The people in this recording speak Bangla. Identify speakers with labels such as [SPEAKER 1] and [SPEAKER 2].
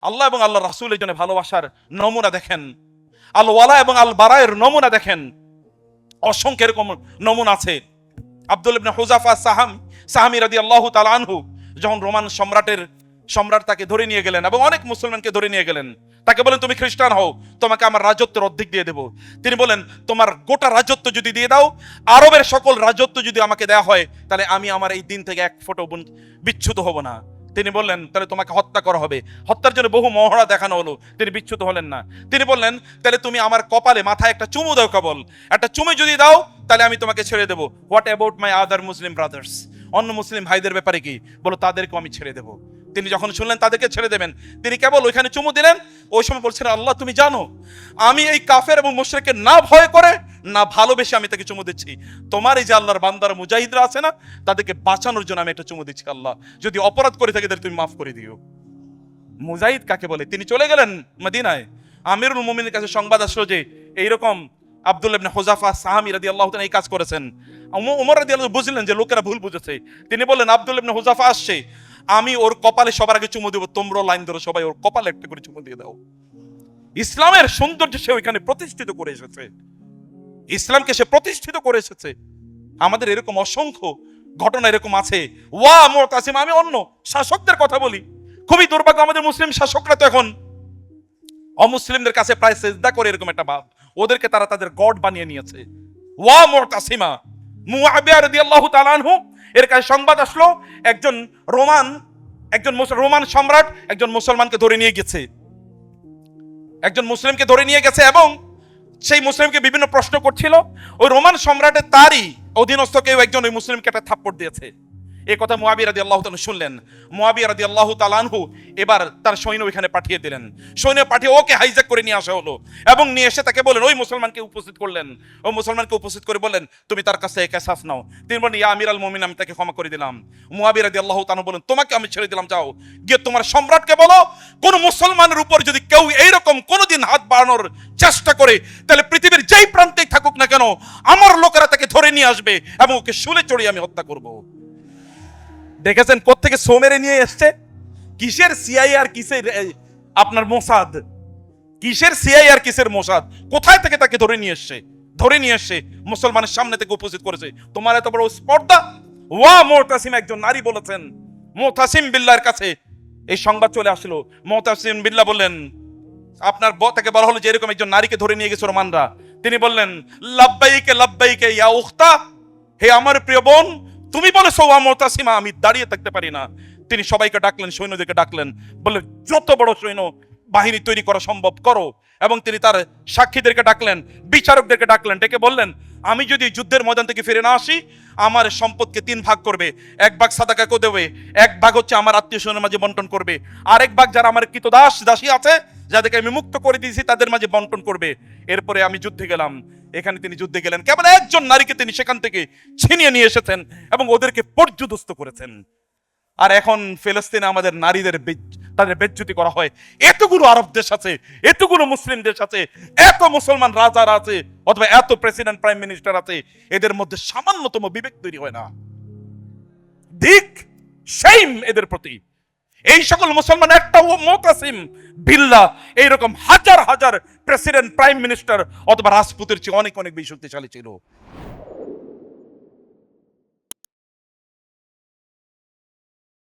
[SPEAKER 1] আল্লাহ এবং আল্লাহ রাসূলের জন্য ভালোবাসার নমুনা দেখেন, আল ওয়ালা এবং আল বারায়ের নমুনা দেখেন। অসংখ্য এরকম নমুনা আছে। আব্দুল্লাহ ইবনে হুযাফা সাহামী রাদিয়াল্লাহু তাআলা আনহু যখন রোমান সম্রাট তাকে ধরে নিয়ে গেলেন এবং অনেক মুসলমানকে ধরে নিয়ে গেলেন, তাকে বলেন তুমি খ্রিস্টান হও, তোমাকে আমার রাজত্বের অর্ধেক দিয়ে দেব। তিনি বলেন তোমার গোটা রাজত্ব যদি দিয়ে দাও, আরবের সকল রাজত্ব যদি আমাকে দেয়া হয়, তাহলে আমি আমার এই দিন থেকে এক ফোঁটা বিচ্যুত হব না। তিনি বললেন তাহলে তোমাকে হত্যা করা হবে। হত্যার জন্য বহু মহড়া দেখানো হলো, তিনি বিচ্যুত হলেন না। তিনি বললেন তাহলে তুমি আমার কপালে মাথায় একটা চুমু দাও, কেবল একটা চুমু যদি দাও তাহলে আমি তোমাকে ছেড়ে দেবো। What about my other Muslim brothers, অন্য মুসলিম ভাইদের ব্যাপারে কি? বলো তাদেরকেও আমি ছেড়ে দেবো। তিনি যখন শুনলেন তাদেরকে ছেড়ে দেবেন, তিনি কেবল ওইখানে চুমু দিলেন। ওই সময় বলছেন আল্লাহ তুমি জানো আমি এই কাফের এবং মুশরিককে না ভয় করে না ভালোবেসে আমি তাকে চুমু দিচ্ছি। তোমার এই যে আল্লাহর বান্দার মুজাহিদরা আছে না, তাদেরকে বাঁচানোর জন্য আমি একটা চুমু দিচ্ছি। আল্লাহ যদি অপরাধ করে থাকে তাহলে তুমি মাফ করে দিও। মুজাহিদ কাকে বলে? তিনি চলে গেলেন মদিনায়। আমিরুল মুমিনের কাছে সংবাদ আসলো যে এইরকম আব্দুল্লাহ ইবনে হুযাফা সাহামী রাদিয়াল্লাহু তাআলা এই কাজ করেছেন। ওমর রাদিয়াল্লাহু বুঝলেন যে লোকেরা ভুল বুঝেছে। তিনি বললেন আব্দুল্লাহ ইবনে হুযাফা আসছে, আমি ওর কপালে সবার আগে চুমু দেব, তোমরা লাইন ধরো সবাই ওর কপালে একটা করে চুমু দিয়ে দাও। ইসলামের সৌন্দর্য সে ওইখানে প্রতিষ্ঠিত করে এসেছে, ইসলামকে সে প্রতিষ্ঠিত করে এসেছে। আমাদের এরকম অসংখ্য ঘটনা এরকম আছে। ওয়া মুতাসিম, আমি অন্য শাসকদের কথা বলি, খুবই দুর্ভাগ্য আমাদের মুসলিম শাসকরা তো এখন অমুসলিমদের কাছে প্রায় সেজদা করে, এরকম একটা ভাব। ওদেরকে তারা তাদের গড বানিয়ে নিয়েছে। ওয়া মুতাসিমা, মুআবিয়া রাদিয়াল্লাহু তাআলা আনহু এর কাছে সংবাদ আসলো একজন রোমান সম্রাট একজন মুসলমানকে ধরে নিয়ে গেছে, একজন মুসলিমকে ধরে নিয়ে গেছে এবং সেই মুসলিমকে বিভিন্ন প্রশ্ন করছিল। ওই রোমান সম্রাটের তারই অধীনস্থ কেউ একজন ওই মুসলিমকে একটা থাপ্পড় দিয়েছে। এই কথা মুআবিয়া রাদিয়াল্লাহু তাআলা শুনলেন। মুআবিয়া রাদিয়াল্লাহু তাআলা আনহু এবার তার সৈন্য ওইখানে পাঠিয়ে দিলেন। সৈন্য পাঠিয়ে ওকে হাইজ্যাক করে নিয়ে আসা হলো এবং নিয়ে এসে তাকে বলেন, ওই মুসলমানকে উপস্থিত করলেন। ওই মুসলমানকে উপস্থিত করে বললেন তুমি তার কাছে কিসাস নাও। তিনি বলেন ইয়া আমিরাল মুমিনিন, আমি তাকে ক্ষমা করে দিলাম। মুআবিয়া রাদিয়াল্লাহু তাআলা বলেন তোমাকে আমি ছেড়ে দিলাম, যাও গিয়ে তোমার সম্রাটকে বলো কোন মুসলমানের উপর যদি কেউ এইরকম কোনোদিন হাত বাড়ানোর চেষ্টা করে, তাহলে পৃথিবীর যেই প্রান্তেই থাকুক না কেন আমার লোকেরা তাকে ধরে নিয়ে আসবে এবং ওকে শুলে চড়িয়ে আমি হত্যা করব। দেখেছেন কোত্থেকে সো মেরে নিয়ে এসছে? কিসের সিআই আর কিসের আপনার মোসাদ, কিসের সিআই আর কিসের মোসাদ, কোথায় থেকে তাকে ধরে নিয়ে এসছে মুসলমানের সামনে থেকে উপস্থিত করেছে। তোমার এত বড় স্পর্ধা! ওয়া মুতাসিম, একজন নারী বলেছেন মুতাসিম বিল্লাহর কাছে এই সংবাদ চলে আসলো। মুতাসিম বিল্লাহ বললেন, আপনার তাকে বলা হলো যে এরকম একজন নারীকে ধরে নিয়ে গেছে রোমানরা। তিনি বললেন লাব্বাইকে লাব্বাইকে ইয়া উখতা, হে আমার প্রিয় বোন, তুমি বলেছো ওয়া মুতাসিমা, আমি দাঁড়িয়ে থাকতে পারি না। তিনি সবাইকে ডাকলেন, সৈন্যদেরকে ডাকলেন, বললেন যত বড় সৈন্য বাহিনী তৈরি করা সম্ভব করো। এবং তিনি তার সাক্ষীদেরকে ডাকলেন, বিচারকদেরকে ডাকলেন, ডেকে বললেন আমি যদি যুদ্ধের ময়দান থেকে ফিরে না আসি আমার সম্পদকে 3 ভাগ করবে। 1 ভাগ সাদাকাকে দেবে, 1 ভাগ হচ্ছে আমার আত্মীয় স্বজনের মাঝে বন্টন করবে, আর 1 ভাগ যারা আমার কৃতদাস দাসী আছে যাদেরকে আমি মুক্ত করে দিয়েছি তাদের মাঝে বন্টন করবে। এরপরে আমি যুদ্ধে গেলাম। এখানে তিনি যুদ্ধে গেলেন, কেবল একজন নারীকে তিনি সেখান থেকে ছিনিয়ে নিয়ে এসেছেন এবং ওদেরকে পর্যুদস্ত করেছেন। আর এখন ফিলিস্তিনে আমাদের নারীদের তাদের বেজ্জতি করা হয়। এতগুলো আরব দেশ আছে, এতগুলো মুসলিম দেশ আছে, এত মুসলমান রাজারা আছে অথবা এত প্রেসিডেন্ট প্রাইম মিনিস্টার আছে, এদের মধ্যে সামান্যতম বিবেক তৈরি হয় না। দিক সেইম এদের প্রতি। এই সকল মুসলমান একটা মুতাসিম বিল্লাহ এইরকম হাজার হাজার প্রেসিডেন্ট প্রাইম মিনিস্টার অথবা রাজপুতের চেয়ে অনেক অনেক বেশি শক্তিশালী ছিল।